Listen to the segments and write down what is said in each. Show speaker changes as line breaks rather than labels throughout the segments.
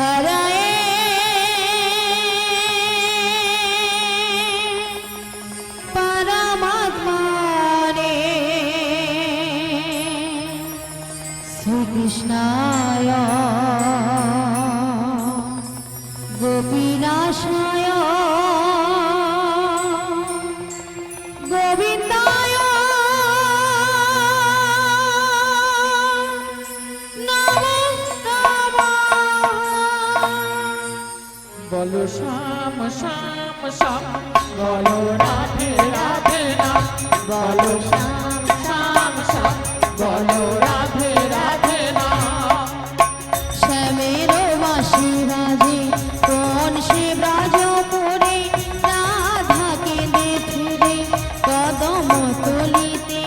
हराए परमात्मा रे श्री कृष्णाय गोपीनाशाय गोविंदाय नमो नमः।
बोलो श्याम श्याम श्याम बोलो राधे राधे नाम बोलो श्याम श्याम श्याम बोलो राधे राधे नाम
श्यामेर बाँशी बाजे কোন সে ব্রজপুরে রাধা কেঁদে ফিরে কদম তলিতে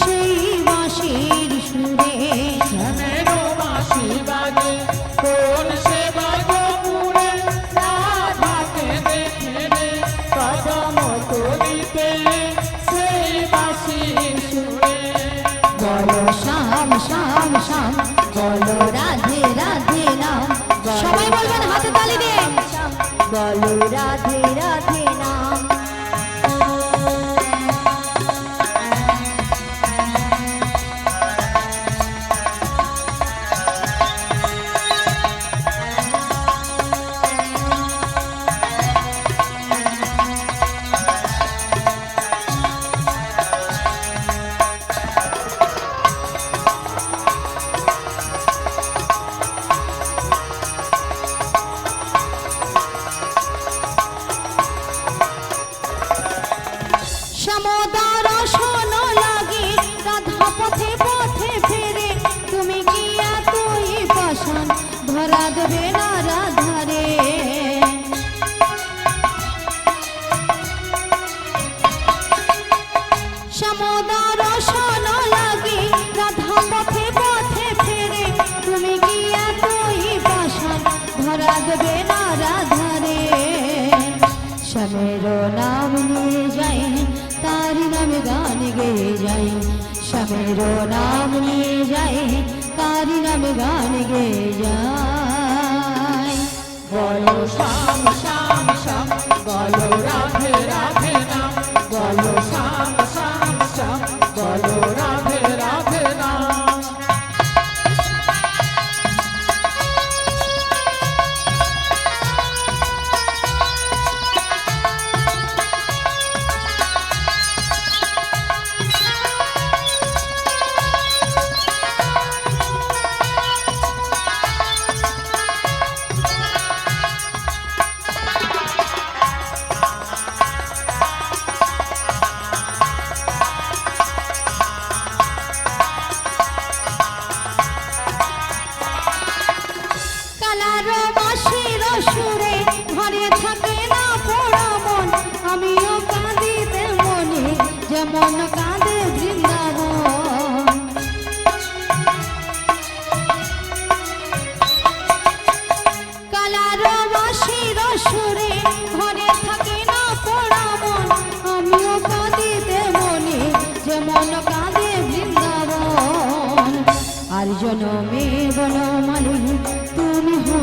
সেই বাঁশির সুরে
শ্যামেরো বাঁশি বাজে কোন সে বাজপুরে রাধা কেঁদে ফিরে কদম তলিতে সেই বাঁশির সুরে
বলো শ্যাম শ্যাম শ্যাম বলো রাধে রাধে নাম সবাই বলবেন হাতে তালি দিয়ে বলো রাধে রাধে নাম সমুদর শোন লাগে রাধা পথে পথে ফেরে তুমি কি এতই পাষাণ ধরা দেবে না রাধারে সমুদর শোন লাগে রাধা পথে পথে ফেরে তুমি কি এতই পাষাণ ধরা দেবে না রাধারে শ্যামের নাম নিয়ে যাই তার নামে গান গেয়ে যাই শ্যামের নাম নিয়ে যাই তার নামে গান গেয়ে যাই
বলো শ্যাম শ্যাম শ্যাম বলো রাধে রাধে নাম বলো শ্যাম শ্যাম শ্যাম বলো রাধে রাধে নাম
কালার বাঁশির সুরে ঘরে থাকে না পোড়া মন আমিও কাঁদিতে মনে যেমন কাঁদে বৃন্দাবন কালার বাঁশির সুরে ঘরে থাকে না পোড়া মন আমিও কাঁদিতে মনে যেমন কাঁদে বৃন্দাবন আর জনমে বনমালী তুমি হো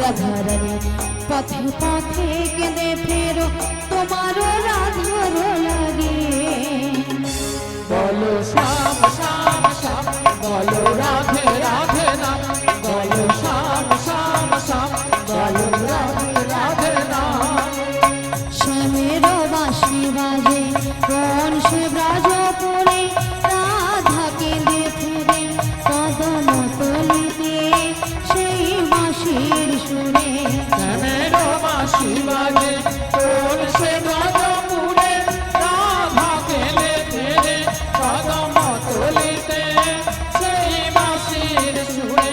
রাধারানী পথে পথে কেঁদে ফেরো তোমারও রাধার লাগে
বলো শ্যাম শ্যাম শ্যাম বলো রাধে রাধে নাম বলো শ্যাম শ্যাম শ্যাম বলো রাধে রাধে নাম
শ্যামের বাঁশি বাজে কোন সে ব্রজপুরে রাধা কেঁদে ফিরে কদম তলিতে সেই বাঁশির সুরে
শ্যামেরো বাঁশি বাজে কোন সে ব্রজপুরে রাধা কেঁদে ফিরে কদম তলিতে সেই বাঁশির সুরে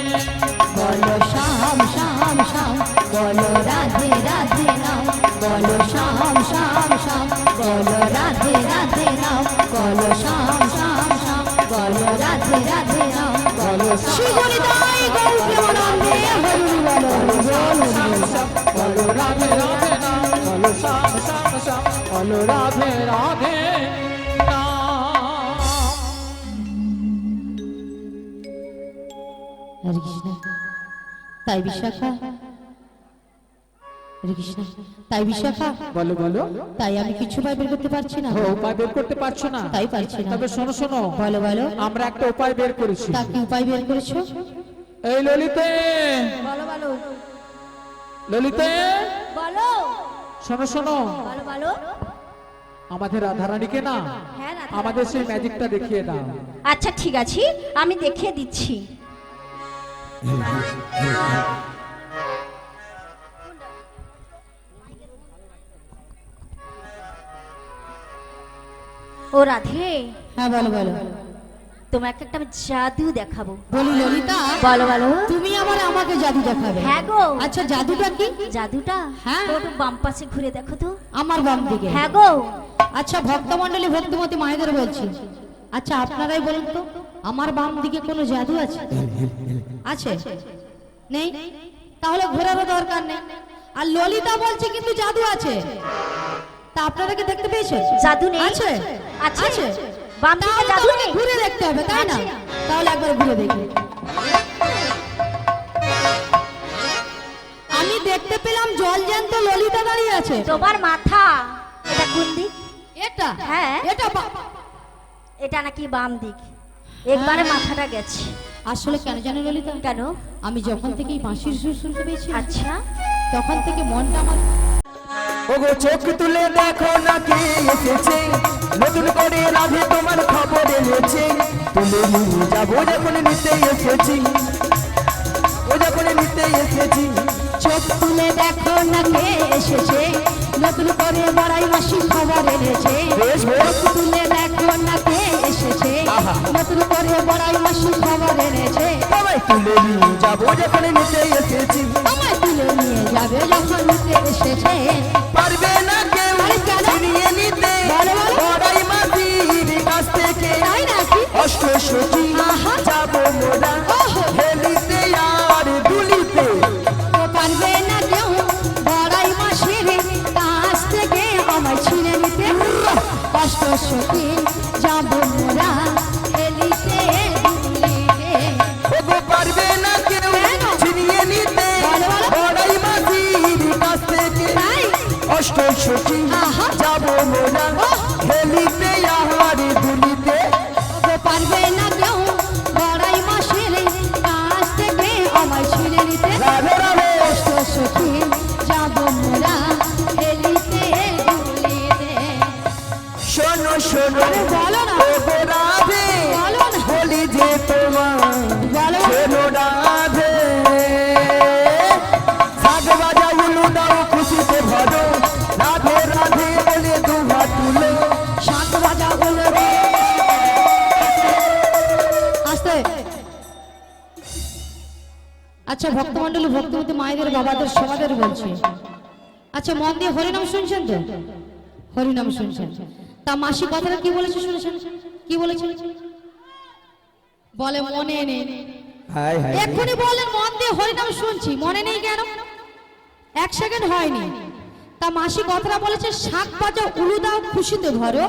বলো শ্যাম শ্যাম শ্যাম বলো রাধে রাধে নাম বলো শ্যাম শ্যাম শ্যাম বলো রাধে রাধে নাম বলো শ্যাম শ্যাম শ্যাম বলো রাধে রাধে নাম
বলো
শ্রীগণিতাই গৌর প্রেমানন্দে হরি বলো
বলো রাধে রাধে নাম বলো শ্যাম শ্যাম শ্যাম বলো রাধে রাধে নাম
হরে কৃষ্ণ তাই বিশাখা, হরে কৃষ্ণ, তাই বিশাখা,
বলো বলো।
তাই আমি কিছু উপায় বের করতে পারছি না।
ও, উপায় বের করতে পারছো না?
তাই পারছি না।
তবে শোনো শোনো,
বলো বলো,
আমরা একটা উপায় বের করেছি।
তা কি উপায় বের করেছো?
এই ললিতে,
বলো বলো
ললিতে,
বলো
শোনো শোনো,
বলো বলো।
আমাদের রাধারানীকে না
হ্যাঁ, রাধারানী।
আমাদের সেই ম্যাজিকটা দেখিয়ে দাও।
আচ্ছা ঠিক আছে, আমি দেখিয়ে দিচ্ছি। ও রাধে,
হ্যাঁ বলো বলো।
তোমাকে একটা আমি জাদু দেখাবো।
বলি ললিতা,
বলো বলো।
তুমি আমাকে জাদু দেখাবে?
হ্যাঁ গো।
আচ্ছা জাদুটা কি?
জাদুটা
হ্যাঁ।
তো একটু বাম পাশে ঘুরে দেখো তো।
আমার বাম দিকে?
হ্যাঁ গো।
আচ্ছা ভক্তমণ্ডলী ভক্তিমতী মায়েদের বলছি, আচ্ছা আপনারাই বলুন তো, আমার বাম দিকে কোনো জাদু আছে? আছে? নেই? তাহলে ঘোরারও দরকার নেই। আর ললিতা বলছে কিন্তু জাদু আছে, তা আপনারা কি দেখতে পেয়েছেন?
জাদু নেই?
আছে?
আছে।
আছে?
বাম দিকে
তাহলে
জাদু
তোমাকে
নেই?
ঘুরে দেখতে হবে, তাই না?
আছে।
তাহলে একবার ঘুরে দেখি। আমি দেখতে পেলাম জল জ্যান্ত ললিতা দাঁড়িয়ে আছে।
তোমার মাথা এটা কোন দিক?
এটা?
হ্যাঁ।
এটা
এটা নাকি বাম দিক? একবারে মাথাটা গেছে।
আসলে কেন জানো ললিতা?
কেন?
আমি যখন থেকে এই বাঁশির সুর শুনতে পেয়েছি,
আচ্ছা।
তখন থেকে মনটা আমার
ওগো চোখ তুলে দেখো না কে এসেছে, নতুন করে রাধে তোমার খবর এনেছে। তুলে নিয়ে যাবো যখন নিতে এসেছি, ও যখন নিতে এসেছি।
চোখ তুলে দেখো না কে এসেছে, নতুন করে বড়াই মাসি খবর এনেছে।
বেশ বেশ।
চোখ তুলে দেখো না কে এসেছে,
আহা।
নতুন করে বড়াই মাসি খবর এনেছে।
আমায় তুলে নিয়ে যাবো যখন নিতে এসেছি।
আমায় তুলে নিয়ে যাবে যখন নিতে এসেছে।
পারবে না কেউ
আরে কেন?
ছিনিয়ে নিতে
বলো, বলো।
বড়াই মাসির কাছ থেকে।
তাই নাকি?
অষ্ট সখী
আহা।
যাবো মোরা
ওহো।
হেলিতে আর দুলিতে।
ও পারবে না কেউ বড়াই মাসির কাছ থেকে আমায় ছিনে নিতে। কষ্ট সখী যাব মোরা এলিতে দুলিতে।
ওগো পারবে না কেউ
কেন?
ছিনিয়ে নিতে
বলো, বলো।
বড়াই মাসির কাছ থেকে।
তাই?
অষ্ট সখী
আহা।
যাবো মোরা
ওহ।
হেলিতে আর দুলিতে।
ও পারবে না কেউ বড়াই মাসির কাছ থেকে আমায় ছিনে নিতে।
রাধে রাধে।
কষ্ট সখী যাব মোরা এলিতে দুলিতে।
শোনো শোনো
আরে বলো না।
ওগো রাধে
বলো না।
বলি যে তোমার
বলো।
শোনো রাধে। শাক বাজা উলু দাও খুশিতে ভরো, রাধে রাধে বলে দু হাত তুলো।
শান্ত বাজা বলে রে। আস্তে। আচ্ছা ভক্তমণ্ডলী ভক্তিমতী মায়েদের বাবাদের সবাদের বলছি, আচ্ছা মন দিয়ে হরিনাম শুনছেন তো? হরিনাম শুনছেন? তা মাসি কথাটা কি বলেছে শুনেছেন? কি বলেছে? বলে মনে নেই।
হাই হাই
এক্ষুনি বলেন মন দিয়ে হরিনাম শুনছি, মনে নেই কেন? এক সেকেন্ড হয়নি। তা মাসি কথাটা বলেছে, শাক বাজা উলু দাও খুশিতে ভরো,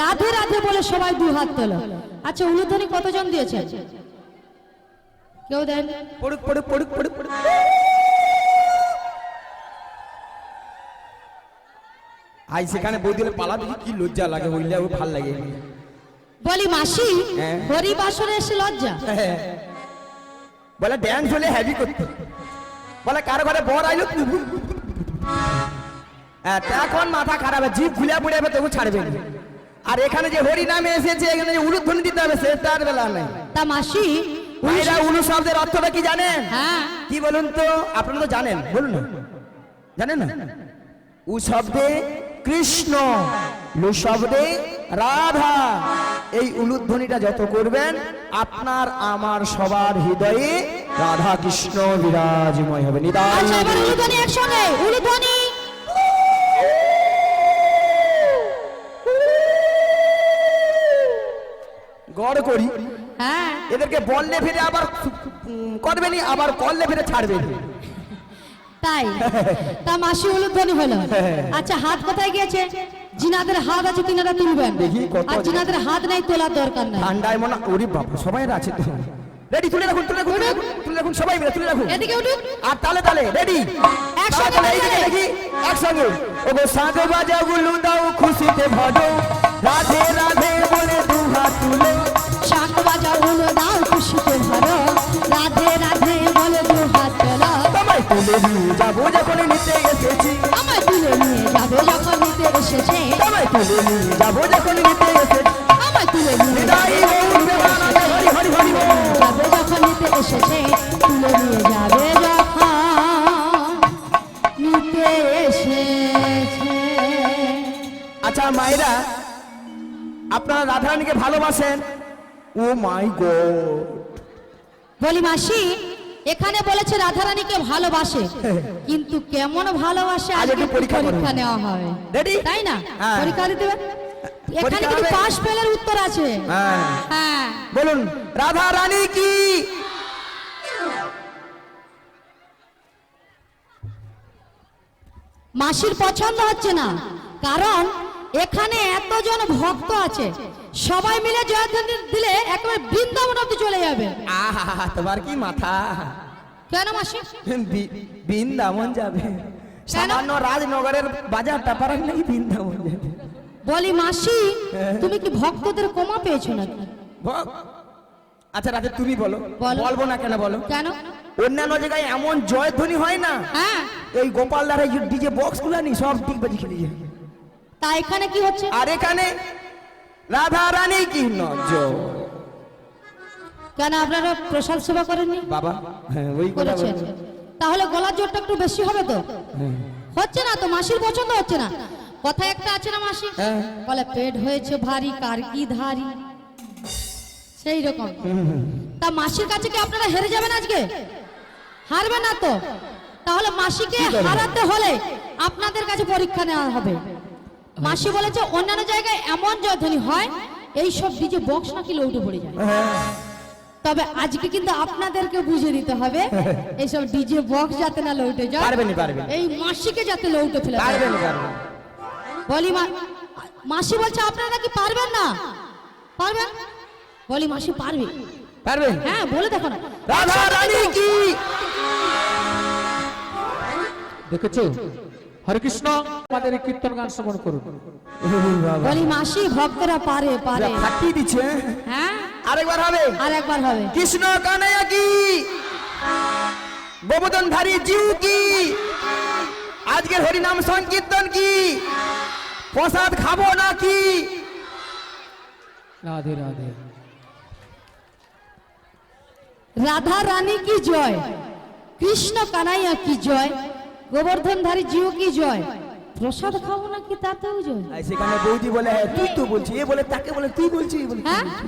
রাধে রাধে বলে সবাই দু হাত তোলো। আচ্ছা উলুধ্বনি কতজন দিয়েছে? কেউ দেন?
পড়ুক পড়ুক পড়ুক পড়ুক পড়ুক। আই সেখানে বই দিলে পালা দেখি কি লজ্জা লাগে, হইলে ও ভাল লাগে।
বলি মাসি
হ্যাঁ।
হরি বাসরে এসে লজ্জা?
বলে ড্যান্স হলে হ্যাভি করতে, বলে কারো ঘরে বর আইলো এখন মাথা খারাপ, জিভ খুলে পড়ে যাবে তবু ছাড়বে না। আর এখানে যে হরি নামে এসেছে, এখানে যে উলুধ্বনি দিতে হবে সেটার বেলা নেই।
তা মাসি
ভাইরা উলু শব্দের অর্থটা কি জানেন?
হ্যাঁ
কি বলুন তো? আপনারা তো জানেন, বলুন না। জানেন না? উ শব্দে কৃষ্ণ, লু শব্দে রাধা। এই উলুধ্বনিটা যত করবেন, আপনার আমার সবার হৃদয়ে রাধা কৃষ্ণ বিরাজময় হবে। নিতাই
আচ্ছা এবার উলুধ্বনি একসঙ্গে, উলুধ্বনি।
গড় করি,
হ্যাঁ
এদেরকে বললে ফিরে আবার করবেনি, আবার করলে ফিরে ছাড়বেনি।
তাই? তা মাসি উলুধ্বনি হলো। আচ্ছা হাত কোথায় গিয়েছে? জিনাদের হাত আছে তিনারা তুলবেন,
দেখি কত
আর
আছে।
জিনাদের হাত নাই তোলার দরকার নাই।
ঠান্ডায় মনে ওরে বাবা সবাই আছে তো। রেডি, তুলে রাখুন, তুলে রাখুন, তুলে রাখুন, তুলে রাখুন, সবাই মিলে তুলে রাখুন।
এদিকে উঠুন।
আর তালে তালে রেডি,
একসঙ্গে
তালে এই
তালে।
দিকে দেখি, একসঙ্গে। ওগো শাঁখ বাজাও গুলু দাও খুশিতে ভজো, রাধে রাধে বলে দু হাত তুলো।
শাঁখ বাজাও হলো দাও খুশিতে ভরো, রাধে রাধে বলে দু হাত তোলো।
তোমায় তুলে নিয়ে যাবো যখন নিতে এসেছি,
আমায় তুলে নিয়ে যাবে যখন নিতে এসেছে,
তোমায় তুলে নিয়ে যাবো যখন নিতে এসেছি।
আমায় তুলে নিয়ে
হৃদয় উঠবে বানাবে হরি হরি হরি বল।
যাবে যখন নিতে এসেছে, তুলে নিয়ে যাবে যখন নিতে এসেছে।
আচ্ছা মায়েরা, আপনারা রাধারানীকে ভালোবাসেন? ও মাই গড,
বলি মাসি, এখানে বলেছে রাধারানীকে ভালোবাসে, কিন্তু কেমন ভালোবাসে
আজ
আজকে
একটু পরীক্ষা করুন।
পরীক্ষা নেওয়া হবে,
রেডি?
তাই না?
হ্যাঁ।
পরীক্ষা দিতে হবে। এখানে
পরীক্ষা
কিন্তু
হবে।
পাস ফেলের উত্তর আছে।
হ্যাঁ
হ্যাঁ,
বলুন, রাধা রানী কি?
মাসির পছন্দ হচ্ছে না, কারণ এখানে এতজন ভক্ত আছে, সবাই মিলে জয়ধ্বনি দিলে একেবারে বৃন্দাবন অব্দি চলে যাবে।
আহা, তোমার কি মাথা,
কেন মাসি?
বৃন্দাবন যাবে? সামান্য রাজনগরের বাজারটা পারাক নাকি বৃন্দাবন যাবে?
বলি মাসি, তুমি কি ভক্তদের কমা পেয়েছো নাকি?
আচ্ছা রাতে তুমি বলো।
বলো।
বলবো না কেন বলো?
কেন?
অন্যান্য জায়গায় এমন জয়ধ্বনি হয় না,
হ্যাঁ,
এই গোপালদার এই ডিজে বক্স গুলা নি সব ডিগবাজি খেলে যায়।
তা এখানে কি হচ্ছে?
আর এখানে রাধা রানী কি নজর।
কেন আপনারা প্রসাদ সেবা করেননি?
বাবা হ্যাঁ ওই কথা
করেছেন,
বলছি।
তাহলে গলার জোরটা একটু বেশি হবে তো। হচ্ছে না তো, মাসির পছন্দ হচ্ছে না। কথা একটা আছে না মাসি,
হ্যাঁ।
বলে পেট হয়েছে ভারী কার কি ধারি, সেই রকম। তা মাসির কাছে কি আপনারা হেরে যাবেন আজকে? হারবে না তো? তাহলে মাসিকে হারাতে হলে আপনাদের কাছে পরীক্ষা নেওয়া হবে। মাসি বলেছে অন্যান্য জায়গায় এমন জয়ধ্বনি হয়, এই সব ডিজে বক্স নাকি লৌটে পড়ে যায়, তবে আজকে কিন্তু আপনাদেরকে বুঝে দিতে হবে এইসব ডিজে বক্স যাতে না লৌটে যায়,
পারবেনি, পারবেনি।
এই মাসিকে যাতে লৌটে ফেলে দেয়।
পারবেন পারবেন।
বলি মাসি বলছে আপনারা কি পারবেন না? পারবেন? বলি মাসি পারবে।
পারবেন?
হ্যাঁ, বলে দেখো না।
রাধা রানী কি?
দেখেছো হরে কৃষ্ণ, আমাদের এই কীর্তন গান শ্রবণ করুন।
বলি মাসি, ভক্তরা পারে পারে।
ফাটিয়ে দিচ্ছে।
হ্যাঁ,
আরেকবার হবে।
আর একবার হবে।
কৃষ্ণ কানাইয়া কি, গোবর্ধন ধারী জিউ কি, আজকের হরিনাম সংকীর্তন কি, প্রসাদ খাবো নাকি?
রাধে রাধে।
রাধা রানী কি জয়, কৃষ্ণ কানাইয়া কি জয়, গোবর্ধনধারী জিও কি জয়, প্রসাদ খাবো নাকি তাতেও জয়।
আর সেখানে বৌদি বলে হ্যাঁ, তুই তো বলছি, এ বলে তাকে বলে তুই বলছি, এ বলে তুই
হ্যাঁ,
বলছি।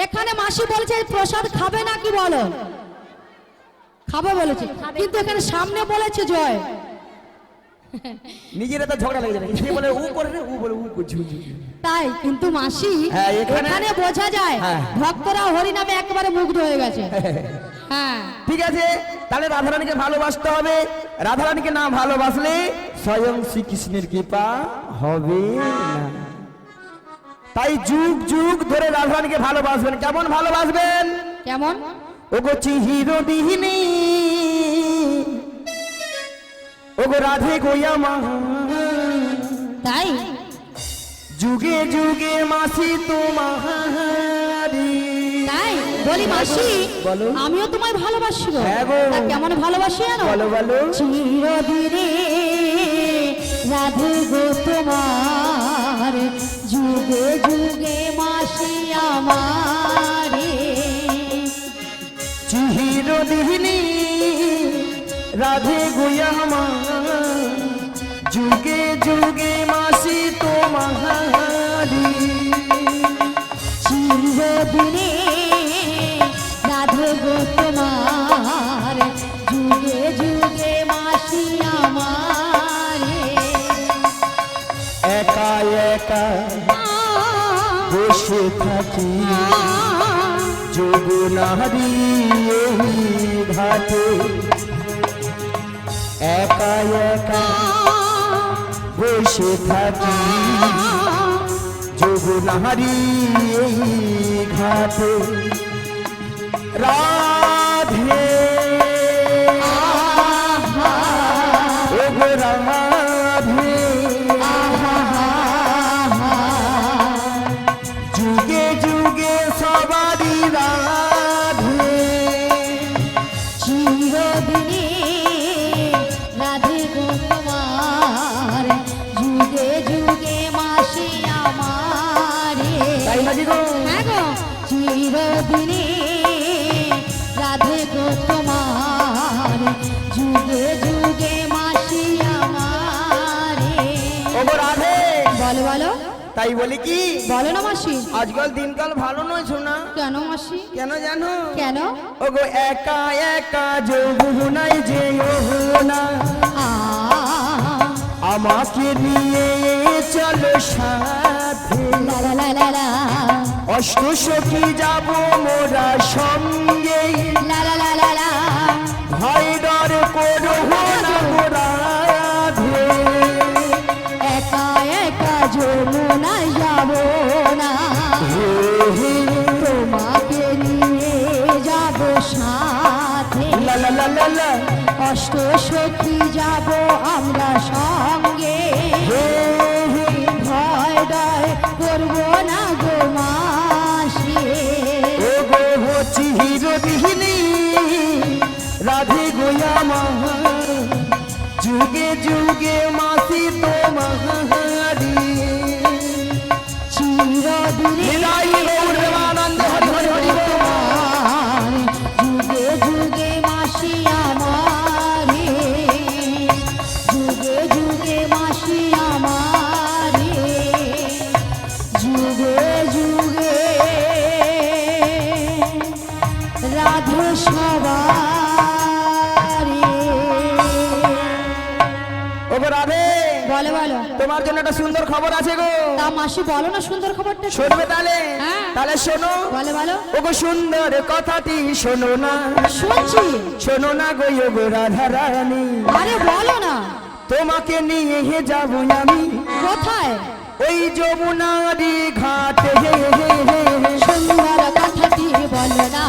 এখানে মাসি বলছে প্রসাদ খাবে নাকি, বলো। খাবে বলেছে, কিন্তু এখানে সামনে বলেছে জয়।
নিজেরা তো ঝগড়া লেগে যাবে, সে বলে ও করে রে, ও বলে ও করছি।
তাই কিন্তু মাসি,
হ্যাঁ, এখানে
বোঝা যায়
হ্যাঁ।
ভক্তরা হরিনামে একেবারে মুগ্ধ হয়ে গেছে। হ্যাঁ,
ঠিক আছে, তাহলে রাধারানীকে ভালোবাসতে হবে। রাধারানীকে না ভালোবাসলে স্বয়ং শ্রীকৃষ্ণের কৃপা হবে না। তাই যুগ যুগ ধরে রাধারানীকে ভালোবাসবেন। কেমন ভালোবাসবেন?
কেমন?
ওগো চিরদিনী, ওগো রাধে গোয়া মা,
তাই
যুগে যুগে মাসি তোমারি।
তাই বলি মাসি,
বলো।
আমিও তোমায় ভালোবাসি গো।
হ্যাঁ গো।
তা কেমন ভালোবাসি জানো?
বলো বলো।
চিরদিনে রাধে গো তোমার, যুগে যুগে মাসি আমারে।
চিরদিনী রাধে গোয়া মা, যুগে যুগে মাসি তোমারি।
চিরদিনে রাধে গো তোমার, যুগে যুগে মাসি আমারে।
একা একা বসে থাকি যোগনারী এই ঘাটে, একা একা বসে থাকি যোগনারী এই ঘাটে। রাধে ও গো রাধে যুগে যুগে সবারই রাধে
চিরদিনে রাধে গো তোমার যুগে যুগে মাসি আমারে
তাই নাকি গো?
হ্যাঁ গো চিরদিনে রাধে গো তোমার যুগে যুগে মাসি আমারে
ও গো রাধে
বলো বলো
তাই বলি কি
বলো না মাসি
আজকাল দিনকাল ভালো নয় শোনা
কেন মাসি
কেন জানো
কেন
ও গো একা একা যৌবনাই যে না
আ
আমাকে নিয়ে চলো সাথে
লা লা লা লা লা
অষ্ট সখী যাব মোরা সঙ্গে
লা লা লা লা লা
ভয় ডর করো না গো রাধে
একা একা যমুনায় যাব না তোমাকে নিয়ে যাব সাথে
লা লা লা লা লা
অষ্ট সখী যাব আমরা সঙ্গে
হে হে
ভয় ডয় করবো না গো মাসি
ও গো চিরদিনী রাধে গোয়ামা যুগে যুগে মাসি তোমারি
চিরদিনে
নিতাই গৌর প্রেমানন্দ হরি হরি হরি বল।
তোমার যুগে যুগে মাসি আমারে যুগে যুগে মাসি আমারে যুগে যুগে রাধে সবারে
ও গো রাধে
বলো বলো
তোমার জন্য একটা সুন্দর খবর আছে গো
তা মাসি বলো না সুন্দর খবরটা
শুনবে তাহলে
হ্যাঁ।
তাহলে শোনো
বলো বলো
ও গো সুন্দর কথাটি শোনো না
শুনছি
শোনো না গো ও গো রাধা রানী
আরে বলো না
তোমাকে নিয়ে যাব আমি
কোথায়
ওই যমুনারি ঘাটে হে হে হে হে।
সুন্দর কথাটি বলো না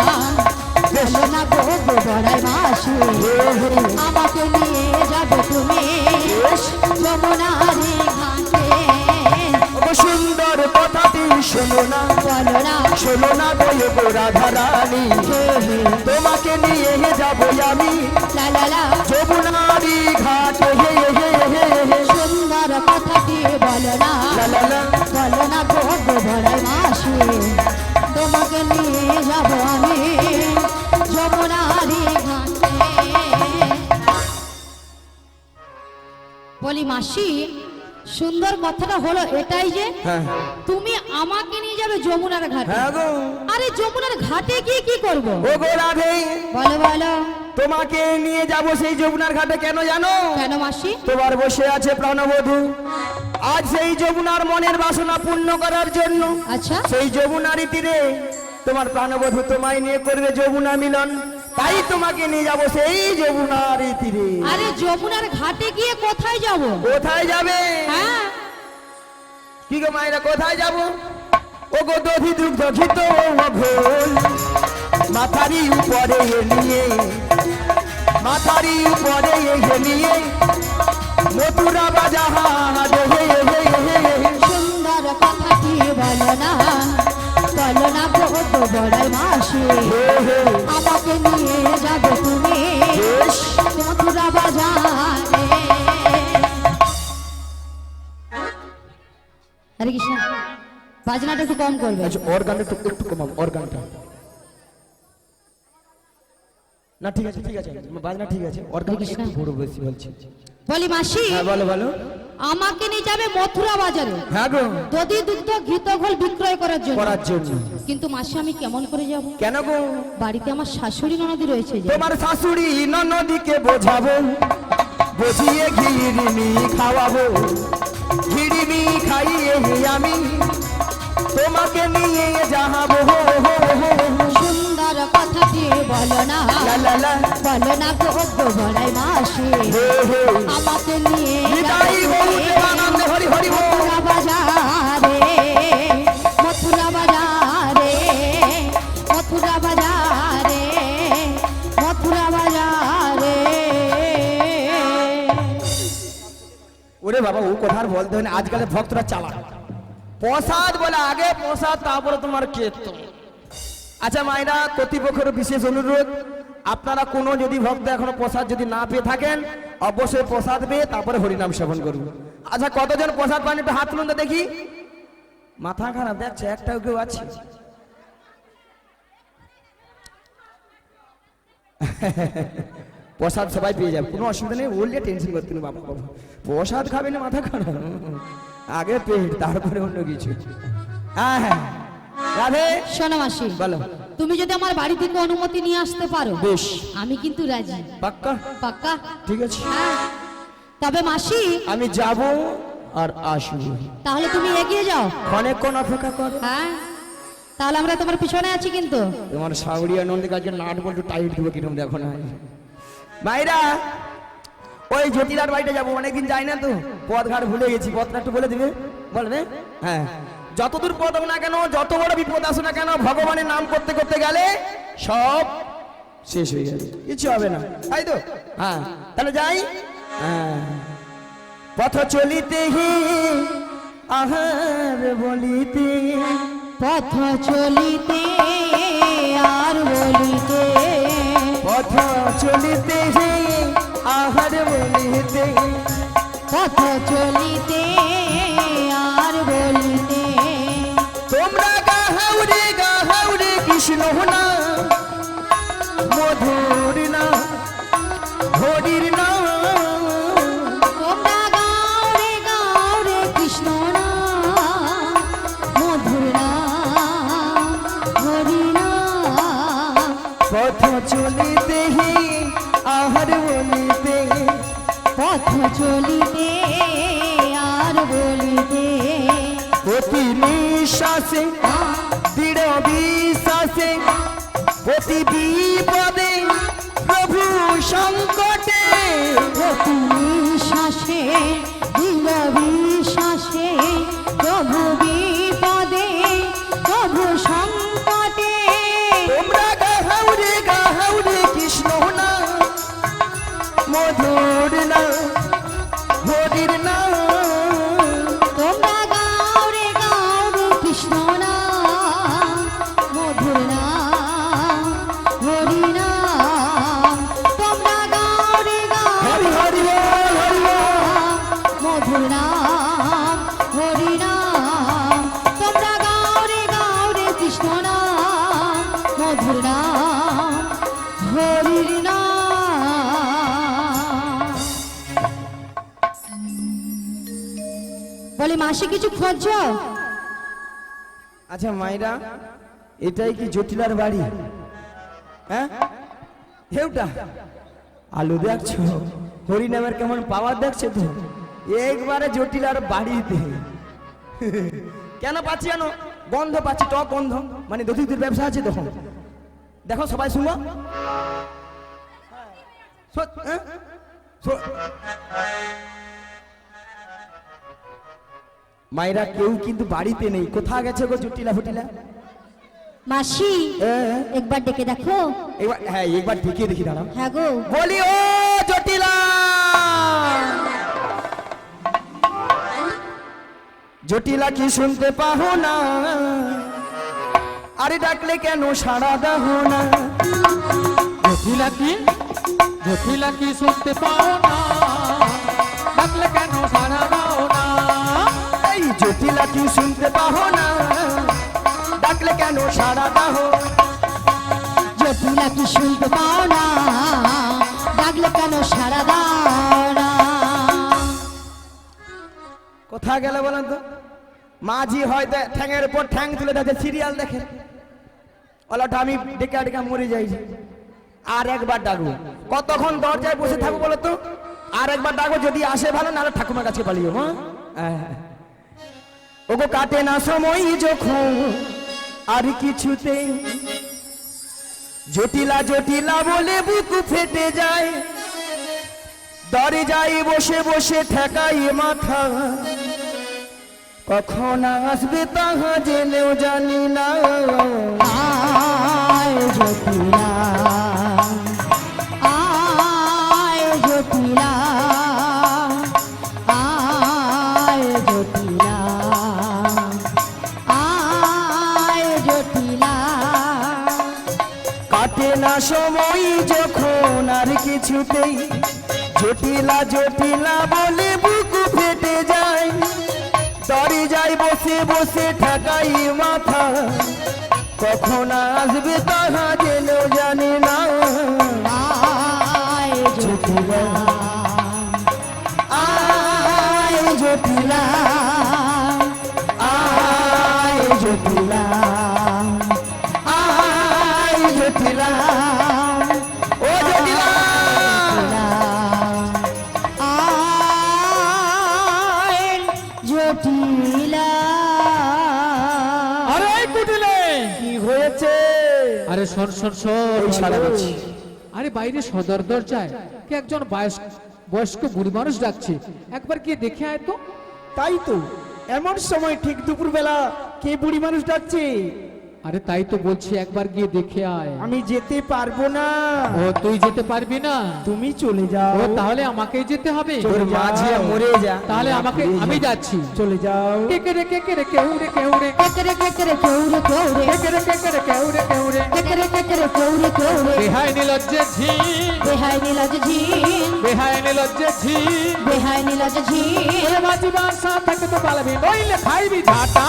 বলো না গো গো বড়াই মাসি আমাকে নিয়ে যাবে তুমি যমুনারি ঘাটে
ও গো সুন্দর কথাটি শোনো না
বলো না
শোনো না গো ও গো রাধা রানী
হে হে
তোমাকে নিয়ে যাব আমি
লা লা লা
যমুনারি ঘাটে হে হে হে হে।
সুন্দর কথাটি বলো না
লা লা লা
বলো না গো গো বড়াই মাসি তোমাকে নিয়ে যাব আমি যমুনারি ঘাটে বলি মাসি সুন্দর কথাটা হলো এটাই যে
হ্যাঁ
তুমি আমাকে নিয়ে যাবে যমুনার ঘাটে
হ্যাঁ গো
আরে যমুনার ঘাটে গিয়ে কি করব
ও গো রাধে
বলো বলো
তোমাকে নিয়ে যাব সেই যমুনার ঘাটে কেন জানো
কেন মাসি
তোমার বসে আছে প্রাণবধূ আজ সেই যমুনার মনের বাসনা পূর্ণ করার জন্য
আচ্ছা
সেই যমুনারই তীরে তোমার প্রাণবধূ তোমায় নিয়ে করবে যমুনা মিলন তাই তোমাকে নিয়ে যাব সেই যমুনারই তীরে
আরে যমুনার ঘাটে গিয়ে কোথায় যাব
কোথায় যাবে
হ্যাঁ
কি গো মায়েরা কোথায় যাব ও গো দধি দুগ্ধ ঘিত ঘোল মাথারি উপরে নিয়ে মাথারি উপরে নিয়ে মথুরা বাজার হে হে হে
সুন্দর কথাটি বলো না গো গো বড়াই মাসি
হে
আমাকে নিয়ে যাবে তুমি
বেশ
মথুরা বাজারে হরে কৃষ্ণ বাজনাটা একটু কম করবে
আচ্ছা অর্গানটা একটু কমাও অর্গানটা না ঠিক আছে বাজনা ঠিক আছে অর্গানটা
কৃষ্ণ।
একটু বড় বেশি বলছি
বলি মাসি
হ্যাঁ বলো বলো
আমাকে নিয়ে যাবে মথুরা বাজারে
হ্যাঁ গো
দধি দুগ্ধ ঘিত ঘোল বিক্রয় করার জন্য
করার জন্য
কিন্তু মাসি আমি কেমন করে যাব
কেন গো
বাড়িতে আমার শাশুড়ি ননদি রয়েছে যে
তোমার শাশুড়ি ননদিকে বোঝাবো বুঝিয়ে ঘিরিনি খাওয়াবো ঘিরিনি খাইয়ে আমি তোমাকে নিয়ে যাবো
সুন্দর কথাটি বলো না
লা লা লা
বলো না গো গো বড়াই মাসি
হে হে
আমাকে নিয়ে
নিতাই গৌর প্রেমানন্দ হরি হরি বল।
মথুরা বাজারে মথুরা বাজারে মথুরা বাজারে
ওরে বাবা ও কথা আর বলতে হয় না, আজকালের ভক্তরা চালা প্রসাদ বলে আগে প্রসাদ তারপরে তোমার কীর্তন। আচ্ছা মায়েরা, কর্তৃপক্ষের বিশেষ অনুরোধ, আপনারা কোনো যদি ভক্ত এখনো প্রসাদ যদি না পেয়ে থাকেন অবশ্যই প্রসাদ পেয়ে তারপরে হরিনাম সেবন করুন। আচ্ছা কতজন প্রসাদ পান একটু হাত তুলুন তো দেখি। মাথা খারাপ দেখছে, একটাও কেউ আছে? প্রসাদ সবাই পেয়ে যাবে, কোনো অসুবিধা নেই, বললে টেনশন করতে নেই বাবা বাবা। প্রসাদ খাবে না মাথা খারাপ, আগে পেট তারপরে অন্য কিছু। হ্যাঁ হ্যাঁ রাধে।
শোনো মাসি,
বলো।
তুমি যদি আমার বাড়ি থেকে অনুমতি নিয়ে আসতে পারো
বেশ,
আমি কিন্তু রাজি।
পাক্কা?
পাক্কা।
ঠিক আছে,
হ্যাঁ। তবে মাসি
আমি যাব আর আসবো।
তাহলে তুমি এগিয়ে যাও।
অনেকক্ষণ অপেক্ষা কর।
হ্যাঁ, তাহলে আমরা তোমার পিছনে আছি কিন্তু।
তোমার সাউরিয়া নন্দী কাজকে নাট বল্টু টাইট দেবো কিরকম দেখো না। মাইরা ওই জ্যোতিলার বাড়িতে যাবো, অনেকদিন যাই না তো, পথঘাট ভুলে গেছি, পথটা একটু বলে দিবে। বলবে? হ্যাঁ, যতদূর পথ হোক না কেন, যত বড় বিপদ আসুক না কেন, ভগবানের নাম করতে করতে গেলে সব শেষ হয়ে যাবে, কিছু হবে না, তাই তো? হ্যাঁ, তাহলে যাই। হ্যাঁ, পথ চলিতে হি আহার বলিতে,
পথ চলিতে আর বলিতে,
পথ চলিতে হি আহার বলিতে,
পথ চলিতে আর বলিতে,
তোমরা গাহাউরে কৃষ্ণ না, মধুর না, হরির না,
তোমরা গাও রে কৃষ্ণ নাম, মধুর নাম, হরি নাম।
পথ চলিতে হি আহার বলিতে,
পথ চলিতে আর বলিতে,
প্রতি নিঃশ্বাসে দৃঢ় বিশ্বাসে, প্রতি বিপদে প্রভু সংকটে,
প্রতি নিঃশ্বাসে দৃঢ় বিশ্বাসে, প্রভু বিপদে প্রভু সংকটে,
তোমরা গাহাউরে কৃষ্ণ না, মধুর না, হরির না,
তোমরা গাও রে কৃষ্ণ নাম, মধুর নাম, হরি নাম। তোমরা গাও রে
হরি হরি বল, হরি বল।
মধুর নাম, হরি নাম। তোমরা গাও রে কৃষ্ণ নাম, মধুর নাম, হরির নাম। বলি মাসি কিছু খোঁজো?
আচ্ছা মাইরা, এটাই কি জটিলার বাড়ি? হ্যাঁ, হেউটা আলু দেখছো, হরিনামের কেমন পাওয়ার দেখছো তো, একবারে জটিলার বাড়িতে। কেন পাচ্ছি জানো? গন্ধ পাচ্ছি, টক গন্ধ, মানে দধিদের ব্যবসা আছে তখন। দেখো সবাই শুনো, হ্যাঁ? মায়েরা কেউ কিন্তু বাড়িতে নেই, কোথা গেছে গো জটিলা ফুটিলা?
মাসি একবার ডেকে দেখো।
একবার, হ্যাঁ একবার ডেকে দেখি, দাঁড়াও।
হ্যাঁ গো।
বলি ও জটিলা, জটিলা কি শুনতে পাহো না? আরে ডাকলে কেন সাড়া দাও না?
জটিলা কি শুনতে পাও না, ডাকলে কেন সাড়া দাও না?
এই জটিলা কি শুনতে পাহো না, ডাকলে কেন সাড়া দাও?
জটিলা কি শুনতে পাও না, ডাকলে কেন সাড়া দাও না?
কোথা গেলে বলেন তো? মাঝি হয়তো ঠ্যাঙের উপর ঠ্যাং তুলে দেখে সিরিয়াল দেখে, ওলাটা আমি ডেকা ডেকা মরে যাই। আর একবার ডাকবো, কতক্ষণ দরজায় বসে থাকবো বলো তো? আর একবার ডাকবো, যদি আসে ভালো, নাহলে ঠাকুমার কাছে পালিও। হ্যাঁ, ওগো কাটে না সময় যখন আর কিছুতে, জটিলা জটিলা বলে বুক ফেটে যায়, দরজায় বসে বসে ঠেকাই মাথা, কখন আসবে তাহা জেনেও জানি না।
আয় জটিলা, আয় জটিলা, আয়
সময় যখন আর কিছুতেই জটিলা জটিলা বলে বুকু ফেটে যায়, দরে যাই বসে বসে ঠাকাই মাথা, কখন আসবে তাহা জেনেও জানি না।
আয় জটিলা
আয় জটিলা
আয় জটিলা
আয় জটিলা ও জটিলা
আয় জটিলা।
আরে এই কুটিলে,
কি হয়েছে?
আরে শোন শোন শোন,
এই শালা বলছি।
আরে বাইরে সদর দরজায় কে একজন বয়স্ক বুড়ি মানুষ ডাকছে, একবার গিয়ে দেখে আয় তো।
তাই তো, এমন সময় ঠিক দুপুরবেলা কে বুড়ি মানুষ ডাকছে?
আরে তাই তো বলছি, একবার গিয়ে দেখে আয়।
আমি যেতে পারবো না।
ও তুই যেতে পারবি না?
তুমি চলে যাও।
ও তাহলে আমাকেই যেতে হবে।
তোর মাঝে মরে যা।
তাহলে আমি যাচ্ছি।
চলে যাও।
কেকেরে কেকেরে কেউরে কেউরে
কেকরে কেকরে কেউরে কেউরে
কেকেরে কেকেরে কেউরে কেউরে
কেকরে কেকরে কেউরে কেউরে
বেহাই নিলজ্জে ঝি
বেহাই নীলাজ ঝিল
বেহাই নিলজ্জে ঝি
বেহাই নীলাজ ঝিল
বাজি বাসা থাকে তো পালাবি নইলে খাইবি ঝাঁটা।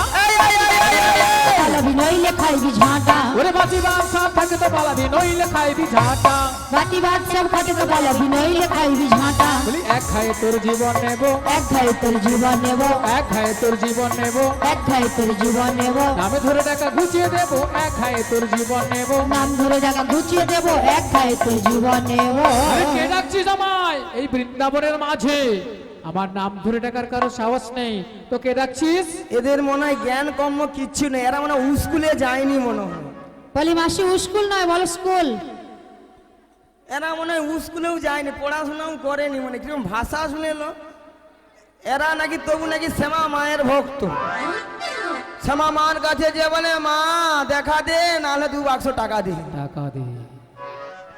পালাবি নইলে খাইবি ঝাঁটা
ওরে বাজি বাসা থাকে তো পালাবি নইলে খাইবি ঝাঁটা।
বাটি বাদ সব খাটে তো পালাবি নইলে খাইবি ঝাঁটা
বলি এক খায়ে তোর জীবন নেব,
এক ঘায়ে তোর জীবন নেব
এক খায়ে তোর জীবন নেব,
এক ঘায়ে তোর জীবন নেব
নামে ধরে টাকা ঘুচিয়ে দেব, এক খায়ে তোর জীবন নেব।
নাম ধরে টাকা ঘুচিয়ে দেব এক ঘায়ে তোর জীবন নেব।
আরে কে ডাকছিস আমায় এই বৃন্দাবনের মাঝে? আমার নাম ধরে ডাকার কারো সাহস নেই, তো কে ডাকছিস?
এদের মনে হয় জ্ঞান কর্ম কিচ্ছু নেই, এরা মনে হয় স্কুলে যায়নি মনে হয়।
বলি মাসি স্কুল নয় বলো স্কুল।
এরা মনে হয় স্কুলেও যায়নি, পড়াশোনাও করেনি, মানে কিরকম ভাষা শুনে এলো। এরা নাকি তবু নাকি শ্যামা মায়ের ভক্ত। শ্যামা মার কাছে যে বলে মা দেখা দে, নাহলে 2 বাক্স টাকা দে।
টাকা দে।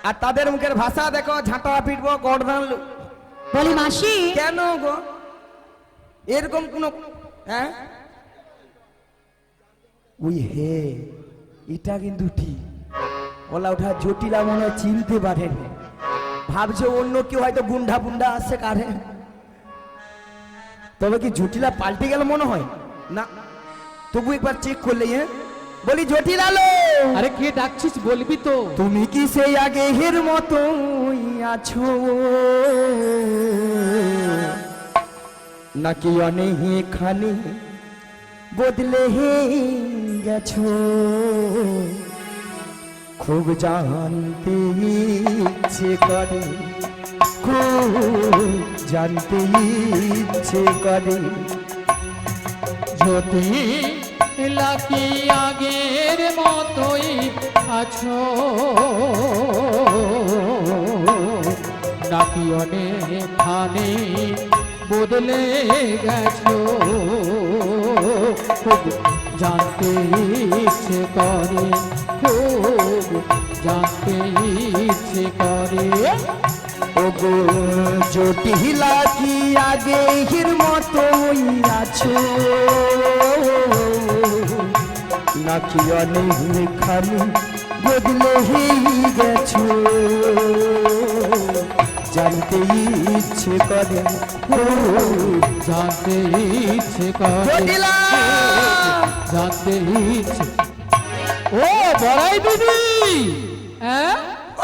আর তাদের মুখের ভাষা দেখো, ঝাঁটা পিটবো গড়ধান।
বলি মাসি
কেন গো এরকম কোন? হ্যাঁ ওই হে, এটা কিন্তু ঠিক। ওলা ওঠা জটিলা মনে হয় চিনতে পারেন, ভাবছে অন্য কেউ হয়তো গুন্ডা বুন্ডা আসছে কারে। তবে কি জটিলা পাল্টে গেল মনে হয় না? তবু একবার চেক করলে। হ্যাঁ বলি জটিলা লো,
আরে কে ডাকছিস বলবি তো?
তুমি কি সেই আগের মতোই আছো নাকি অনেকখানি বদলে গেছো? খুব জানতে ইচ্ছে করে, খুব জানতে ইচ্ছে করে।
যদি লাকি আগের মতোই আছো নাকি অনেকখানি বদলে গেছো? খুব জানতে ইচ্ছে করে, খুব জানতে ইচ্ছে করে।
ওগো জটিলা কি আগের মতোই আছো নাকি অনেকখানি বদলে গেছো? জানতে ইচ্ছে করে,
জানতে ইচ্ছে করে,
জটিলা
জানতে ইচ্ছে। ও বড়াই দিদি, হ্যাঁ?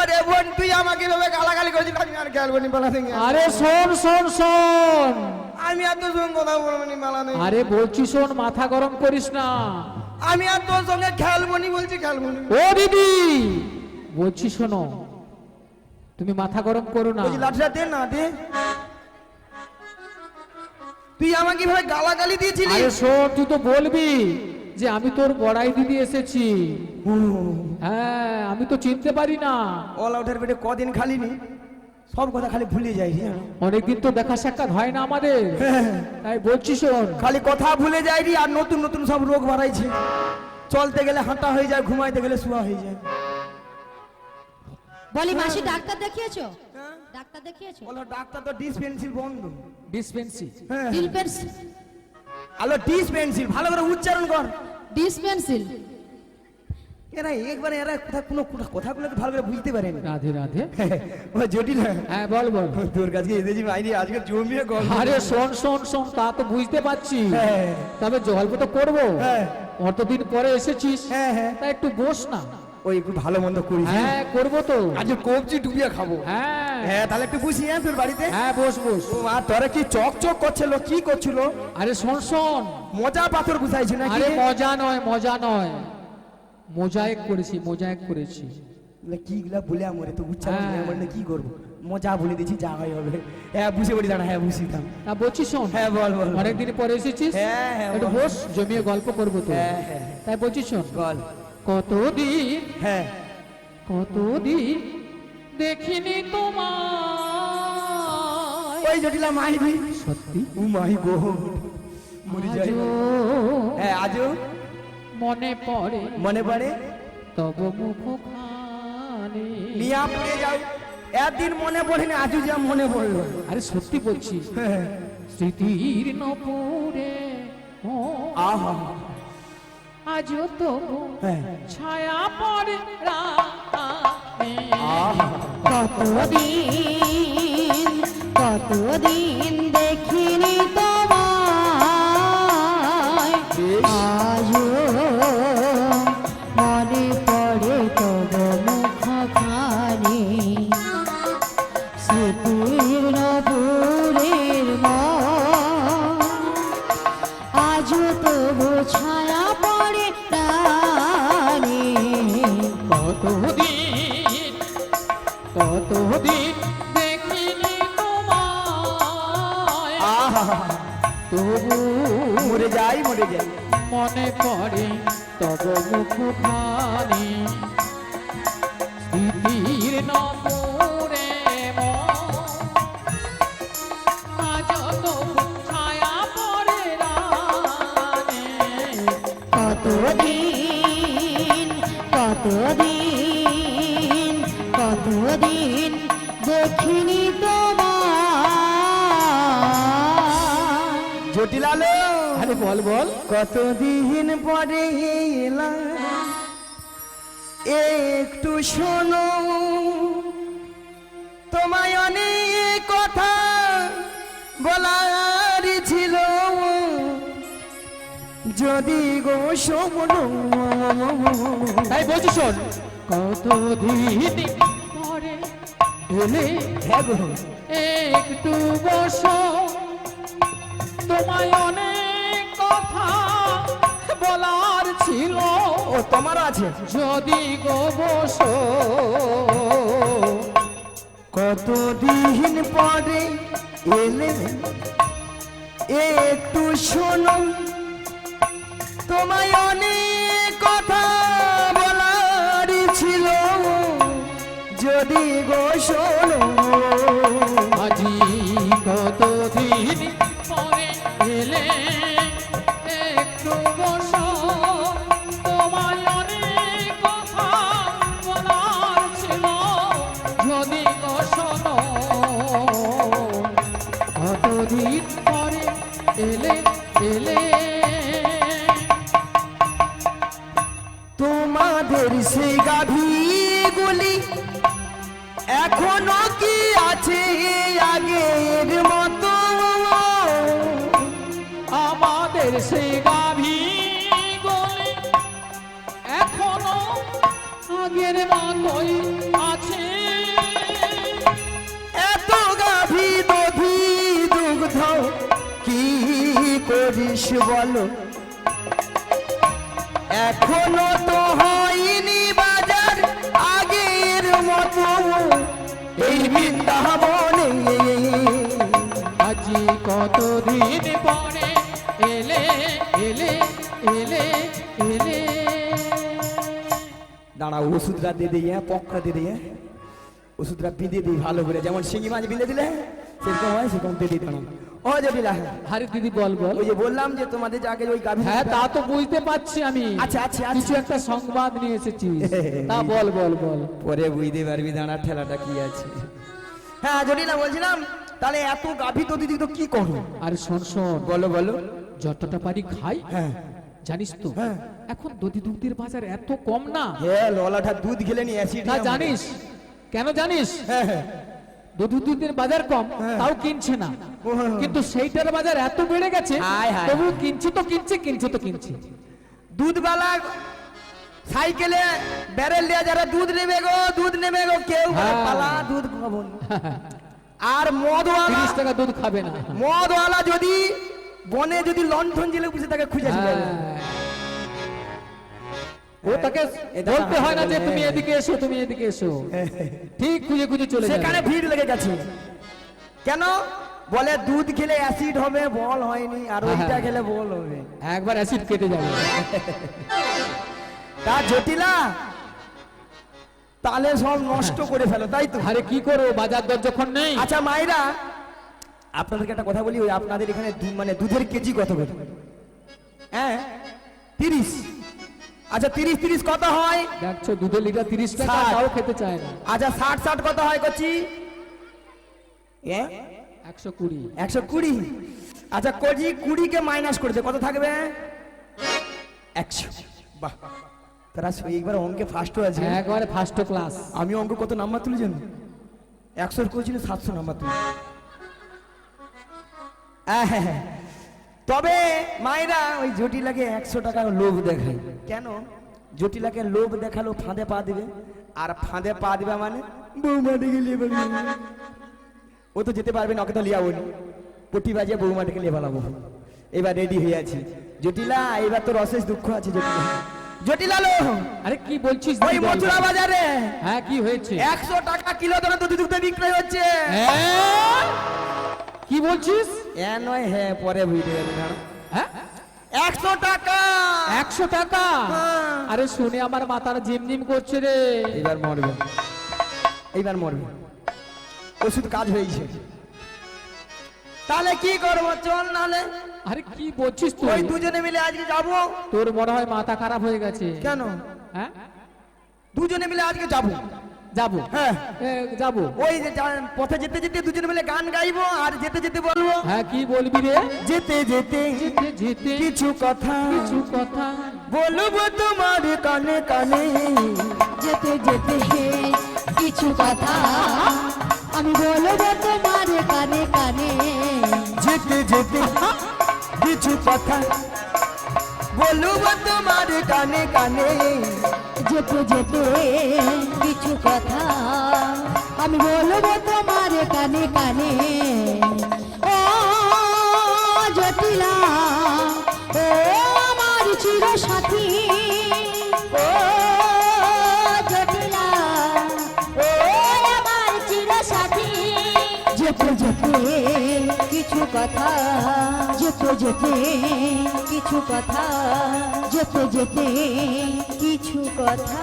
আরে বোন তুই আমাকে ভাবে গালাগালি করেছিস, আমি আর খেয়াল করিনি পালা থেকে।
আরে শোন শোন শোন,
আমি আর তোর সঙ্গে কথা বলবো নি মালা নেই।
আরে বলছি শোন, মাথা গরম করিস না।
আমি আর তোর সঙ্গে খেলবো নি বলছি, খেলবো নি।
ও দিদি বলছি শোনো, তুমি মাথা গরম করো না।
বলছি লাঠিটা দে না দে। তুই আমাকে ভাবে গালাগালি দিয়েছিলি।
আরে শোন, তুই তো বলবি যে আমি তোর বড়াই দিদি এসেছি। হ্যাঁ আমি তো চিনতে পারি না।
অল আউটের পেটে কদিন খালি নি, সব কথা খালি ভুলে যাই।
অনেকদিন তো দেখা সাক্ষাৎ হয় না আমাদের, তাই বলছি শোন।
খালি কথা ভুলে যাই রি, আর নতুন নতুন সব রোগ বাড়াইছে। চলতে গেলে হাঁটা হয়ে যায়, ঘুমাইতে গেলে শোয়া হয়ে যায়।
বলি মাসি ডাক্তার দেখিয়েছো? ডাক্তার দেখিয়েছো?
বলো ডাক্তার তো ডিসপেন্সিল বন্ধ।
ডিসপেন্সি,
হ্যাঁ
ডিসপেন্সিল
আলো ডিসপেন্সিল, ভালো করে উচ্চারণ কর।
ডিসপেন্সিল
এরা একবারে এরা কথাগুলো ভালো করে বুঝতে পারেন।
রাধে রাধে।
ও জটিল,
হ্যাঁ বল বল।
তোর কাছে এসেছি মাইনি আজকে জমিয়ে গল্প।
আরে শোন শোন শোন, তা তো বুঝতে পারছি,
হ্যাঁ।
তবে গল্প তো করবো।
হ্যাঁ।
অতদিন পরে এসেছিস,
হ্যাঁ হ্যাঁ,
তা একটু বস না।
ওই একটু ভালো মন্দ করিস।
হ্যাঁ করবো তো।
আজ কবজি ডুবিয়ে খাবো।
হ্যাঁ
হ্যাঁ তাহলে একটু বুঝি। হ্যাঁ তোর বাড়িতে।
হ্যাঁ বস বস।
ও মা তোরা কি চক করছিল, কি করছিল?
আরে শোন শোন,
মজা পাথর বুঝাইছি নাকি?
আরে মজা নয় মজা নয়, মোজায়েক করেছি মোজায়েক করেছি।
কি গুলা বলে আমরে তো উচ্চারণ
হ্যাঁ।
হয়, আমার না কি করবো, মজা বলে দিচ্ছি যা হয় হবে। হ্যাঁ বুঝে বলি দাঁড়া, হ্যাঁ বুঝিতাম।
তা বলছি শোন,
হ্যাঁ বল বল।
অনেকদিন পরে এসেছিস,
হ্যাঁ, হ্যাঁ,
একটু
বল।
বস, জমিয়ে গল্প করবো তো।
হ্যাঁ হ্যাঁ
তাই বলছি শোন,
বল।
কতদিন
হ্যাঁ
কতদিন দেখিনি তোমায়।
ওই জটিলা মাইবি
সত্যি
ও মাই গড, মরে যাই।
আজও
হ্যাঁ আজও
মনে পড়ে
মনে পড়ে
তব মুখখানি।
নিয়া পড়ে যাও। একদিন মনে পড়েনি, আজও যা মনে পড়লো।
আরে সত্যি বলছি,
হ্যাঁ।
স্মৃতির নপুরে
আহা
আজও তবু
হ্যাঁ।
ছায়া পড়ে রাতে।
আহা
কতদিন কতদিন দেখিনি তোমায়, আজও মনে পড়ে তব মুখখানি। স্মৃতির নপুরের মন, আজও তবু ছায়া পড়ে প্রাণে।
কতদিন কতদিন দেখিনি তোমায়,
আহা
তবু
মরে যাই মরে যাই।
মনে পড়ে তব মুখখানি। স্মৃতির নপুরে আজ তবু ছায়া পড়ে রাতে।
কতদিন কতদিন কতদিন দেখিনি তোমায়।
জটিলালো
আরে বল বল।
কতদিন পরে এলাম, একটু শোনো, তোমায় অনেক কথা বলার ছিল, যদি গো শোনো।
তাই বলছি শোন, কতদিন পরে এলে
হ্যাঁ গো,
একটু বসো, তোমায় অনেক কথা বলার ছিল,
ও তোমারও আছে।
যদি গো বসো।
কতদিন পরে এলে, একটু শোনো, তোমায় অনেক কথা বলার ছিল, যদি গো শোনো।
আজি কতদিন পরে এলে একটু বসো, তোমায় অনেক কথা বলার ছিল, যদি গো শোনো। কতদিন পরে এলে এলে
তোমাদের সেই গাভীগুলি এখনো কি আছে আগের মতো?
আমাদের সেই গাভী গলি এখনো আগের মতোই আছে।
এত গাভী দধি দুগ্ধ কি করিস বলো? এখনো তো হয়নি বাজার আগের মতো এই বৃন্দাবনে।
আজি কতদিন পরে এলে এলে এলে এলে।
দাঁড়া ওষুধটা দিয়ে দিই, পকটা দিয়ে দিই, ওষুধটা বিঁধে দিই ভালো করে, যেমন শিঙি মাছ বিঁধে দিলে সেরকম হয়, সেরকম দিয়ে দিই। দাঁড়া ও জটিলা,
আরে দিদি বল বল।
ওই যে বললাম যে তোমাদের যে আগে ওই গাভী।
হ্যাঁ তা তো বুঝতে পারছি আমি।
আচ্ছা আচ্ছা
কিছু
আচ্ছা,
একটা সংবাদ নিয়ে এসেছিস, তা বল বল বল।
পরে বুঝতে পারবি দাঁড়ার ঠেলাটা কি আছে। হ্যাঁ জটিলা বলছিলাম, তাহলে এত গাভী তো দিদি তো কি করো?
আরে শোন শোন,
বলো বলো।
যতটা পারি খাই,
হ্যাঁ
জানিস তো
হ্যাঁ।
এখন দুধের বাজার এত কম না।
হ্যাঁ ললাটা দুধ খেলে নি অ্যাসিড
না জানিস কেন জানিস?
হ্যাঁ হ্যাঁ
দুধের বাজার কম তাও কিনছে না,
ও হ্যাঁ।
কিন্তু সেইটার বাজার এত বেড়ে গেছে
হায় হায়।
তবু কিনছে তো কিনছে।
দুধওয়ালা সাইকেলে ব্যারেল দিয়ে যারা দুধ নেবে গো কেউ বলে,
হ্যাঁ।
পালা দুধ খাবো না। আর মদওয়ালা
30 টাকা দুধ খাবে না।
মদওয়ালা যদি বনে যদি লণ্ঠন জেলে বসে তাকে খুঁজে ছিল
হ্যাঁ। ও তাকে
এটা
বলতে হয় না যে
হ্যাঁ।
তুমি এদিকে এসো, ঠিক খুঁজে চলে যাবে।
সেখানে ভিড় লেগে গেছে কেন বলে দুধ খেলে অ্যাসিড হবে, বল হয়নি, আর ওইটা
হ্যাঁ।
খেলে বল হবে।
একবার অ্যাসিড কেটে যাবে।
তা জটিলা তাহলে সব নষ্ট করে ফেলো তাই তো।
আরে কি করো, বাজার দর যখন নেই।
আচ্ছা মায়েরা আপনাদেরকে একটা কথা বলি, ওই আপনাদের এখানে মানে দুধের কেজি কত করে? হ্যাঁ 30। আচ্ছা 30 কত হয়?
দেখছো দুধের লিটার 30 টাকা,
60
তাও খেতে চায় না।
আচ্ছা 60 কত হয় কচি?
120।
120। আচ্ছা কচি 20 কে মাইনাস করতে কত থাকবে? 100। বাহ, তারা একবার অঙ্কে ফার্স্ট আছে।
একবারে ফার্স্ট ক্লাস।
আমি অঙ্ক কত নাম্বার তুলি জানো? 100 করেছিল 700 নাম্বার তুলি। তবে মায়েরা ওই জটিলাকে 100 টাকার লোভ দেখায় কেন? জটিলাকে লোভ দেখালো ফাঁদে পা দিবে, আর ফাঁদে পা দিবে মানে বৌমাটিকে নিয়ে পালাবো। ও তো যেতে পারবে না, ওকে তো লিয়াবো নি, পটি বাজিয়ে বৌমাটিকে নিয়ে পালাবো। এবার রেডি হয়ে আছি জটিলা, এবার তোর অশেষ দুঃখ আছে জটিলা। জটিলা লো,
আরে কি বলছিস
ওই
দিদি ভাই?
মথুরা বাজারে
হ্যাঁ কি হয়েছে?
100 টাকা কিলো ধরে দুধ বিক্রয় হচ্ছে।
হ্যাঁ? কি বলছিস?
নয় হ্যাঁ পরে বুঝতে গেল না।
হ্যাঁ
100 টাকা।
100 টাকা?
হ্যাঁ।
আরে শুনে আমার মাথার ঝিমঝিম করছে রে।
এইবার মরবে, এইবার মরবে, ওষুধ কাজ হয়েছে। তাহলে কি করবো, চল নালে
আরে কি বলছিস
ওই
তুই?
দুজনে মিলে আজকে যাবো।
তোর মনে হয় মাথা খারাপ হয়ে গেছে।
কেন?
হ্যাঁ
দুজনে মিলে আজকে যাবো।
যাবো।
হ্যাঁ
যাবো।
ওই যে পথে যেতে যেতে দুজনে মিলে গান গাইবো, আর যেতে যেতে বলবো
হ্যাঁ কি বলবি রে?
যেতে যেতে
যেতে যেতে
কিছু কথা বলবো তোমার কানে কানে।
যেতে যেতে কিছু কথা আমি বলবো তোমার কানে কানে।
যেতে যেতে কিছু কথা বলবো তোমার কানে কানে।
যেতে যেতে কিছু কথা আমি বলবো তোমার কানে কানে। ও জটিলা, ও আমার চির সাথী, ও জটিলা, ও আমার চির সাথী। যেতে যেতে কিছু কথা, যেতে যেতে কিছু কথা, যেতে যেতে কিছু কথা।